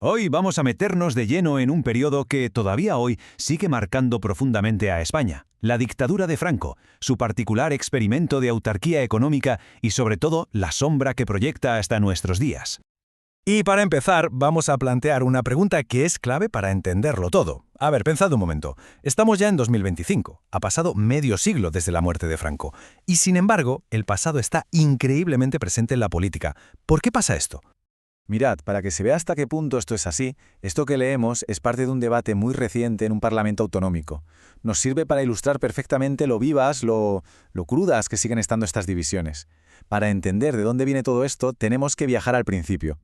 Hoy vamos a meternos de lleno en un periodo que todavía hoy sigue marcando profundamente a España, la dictadura de Franco, su particular experimento de autarquía económica y sobre todo la sombra que proyecta hasta nuestros días. Y para empezar, vamos a plantear una pregunta que es clave para entenderlo todo. A ver, pensad un momento. Estamos ya en 2025. Ha pasado medio siglo desde la muerte de Franco. Y sin embargo, el pasado está increíblemente presente en la política. ¿Por qué pasa esto? Mirad, para que se vea hasta qué punto esto es así, esto que leemos es parte de un debate muy reciente en un parlamento autonómico. Nos sirve para ilustrar perfectamente lo vivas, lo crudas que siguen estando estas divisiones. Para entender de dónde viene todo esto, tenemos que viajar al principio.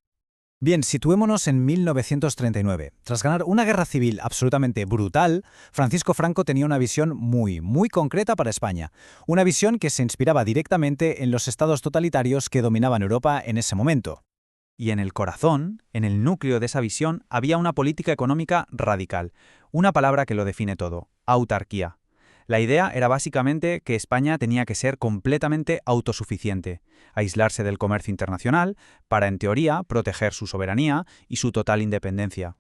Bien, situémonos en 1939. Tras ganar una guerra civil absolutamente brutal, Francisco Franco tenía una visión muy concreta para España. Una visión que se inspiraba directamente en los estados totalitarios que dominaban Europa en ese momento. Y en el corazón, en el núcleo de esa visión, había una política económica radical. Una palabra que lo define todo: autarquía. La idea era básicamente que España tenía que ser completamente autosuficiente, aislarse del comercio internacional para, en teoría, proteger su soberanía y su total independencia.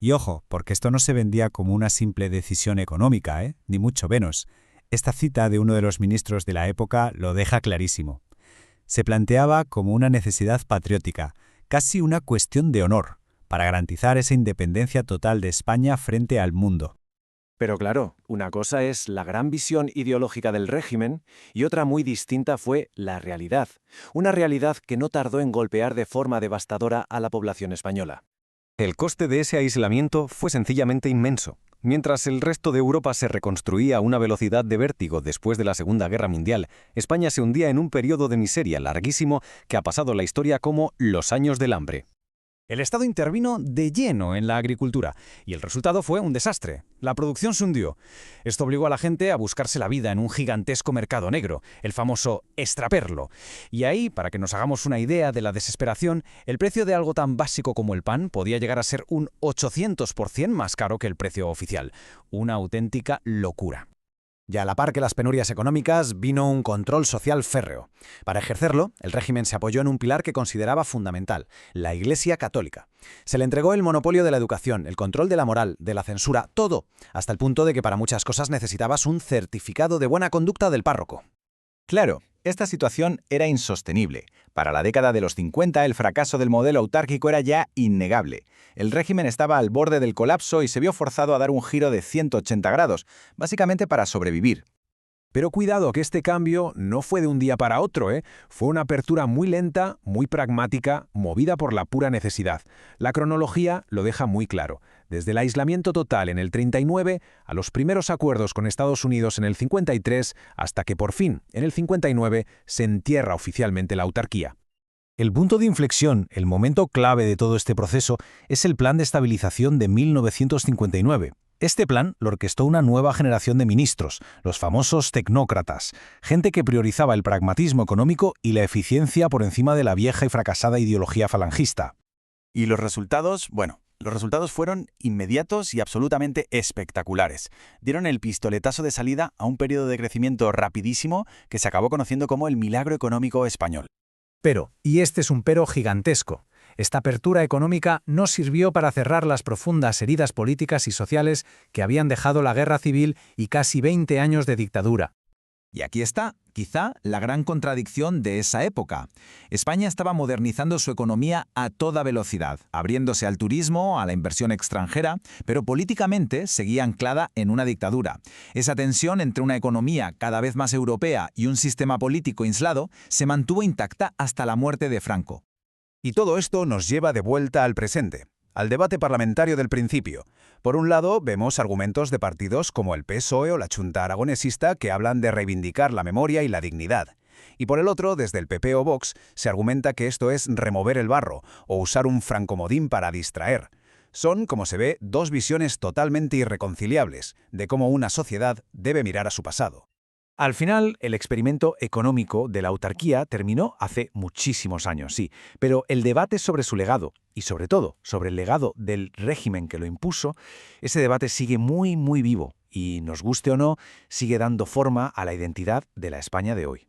Y ojo, porque esto no se vendía como una simple decisión económica, ni mucho menos. Esta cita de uno de los ministros de la época lo deja clarísimo. Se planteaba como una necesidad patriótica, casi una cuestión de honor, para garantizar esa independencia total de España frente al mundo. Pero claro, una cosa es la gran visión ideológica del régimen y otra muy distinta fue la realidad. Una realidad que no tardó en golpear de forma devastadora a la población española. El coste de ese aislamiento fue sencillamente inmenso. Mientras el resto de Europa se reconstruía a una velocidad de vértigo después de la Segunda Guerra Mundial, España se hundía en un periodo de miseria larguísimo que ha pasado a la historia como los años del hambre. El Estado intervino de lleno en la agricultura y el resultado fue un desastre. La producción se hundió. Esto obligó a la gente a buscarse la vida en un gigantesco mercado negro, el famoso extraperlo. Y ahí, para que nos hagamos una idea de la desesperación, el precio de algo tan básico como el pan podía llegar a ser un 800% más caro que el precio oficial. Una auténtica locura. Y a la par que las penurias económicas, vino un control social férreo. Para ejercerlo, el régimen se apoyó en un pilar que consideraba fundamental: la Iglesia Católica. Se le entregó el monopolio de la educación, el control de la moral, de la censura, todo, hasta el punto de que para muchas cosas necesitabas un certificado de buena conducta del párroco. Claro, esta situación era insostenible. Para la década de los 50, el fracaso del modelo autárquico era ya innegable. El régimen estaba al borde del colapso y se vio forzado a dar un giro de 180 grados, básicamente para sobrevivir. Pero cuidado, que este cambio no fue de un día para otro, Fue una apertura muy lenta, muy pragmática, movida por la pura necesidad. La cronología lo deja muy claro. Desde el aislamiento total en el 39 a los primeros acuerdos con Estados Unidos en el 53, hasta que por fin, en el 59, se entierra oficialmente la autarquía. El punto de inflexión, el momento clave de todo este proceso, es el Plan de Estabilización de 1959. Este plan lo orquestó una nueva generación de ministros, los famosos tecnócratas, gente que priorizaba el pragmatismo económico y la eficiencia por encima de la vieja y fracasada ideología falangista. Y los resultados, los resultados fueron inmediatos y absolutamente espectaculares. Dieron el pistoletazo de salida a un periodo de crecimiento rapidísimo que se acabó conociendo como el milagro económico español. Pero, y este es un pero gigantesco, esta apertura económica no sirvió para cerrar las profundas heridas políticas y sociales que habían dejado la guerra civil y casi 20 años de dictadura. Y aquí está, quizá, la gran contradicción de esa época. España estaba modernizando su economía a toda velocidad, abriéndose al turismo, a la inversión extranjera, pero políticamente seguía anclada en una dictadura. Esa tensión entre una economía cada vez más europea y un sistema político aislado se mantuvo intacta hasta la muerte de Franco. Y todo esto nos lleva de vuelta al presente, al debate parlamentario del principio. Por un lado, vemos argumentos de partidos como el PSOE o la Chunta Aragonesista que hablan de reivindicar la memoria y la dignidad. Y por el otro, desde el PP o Vox, se argumenta que esto es remover el barro o usar un francomodín para distraer. Son, como se ve, dos visiones totalmente irreconciliables de cómo una sociedad debe mirar a su pasado. Al final, el experimento económico de la autarquía terminó hace muchísimos años, sí, pero el debate sobre su legado, y sobre todo sobre el legado del régimen que lo impuso, ese debate sigue muy vivo y, nos guste o no, sigue dando forma a la identidad de la España de hoy.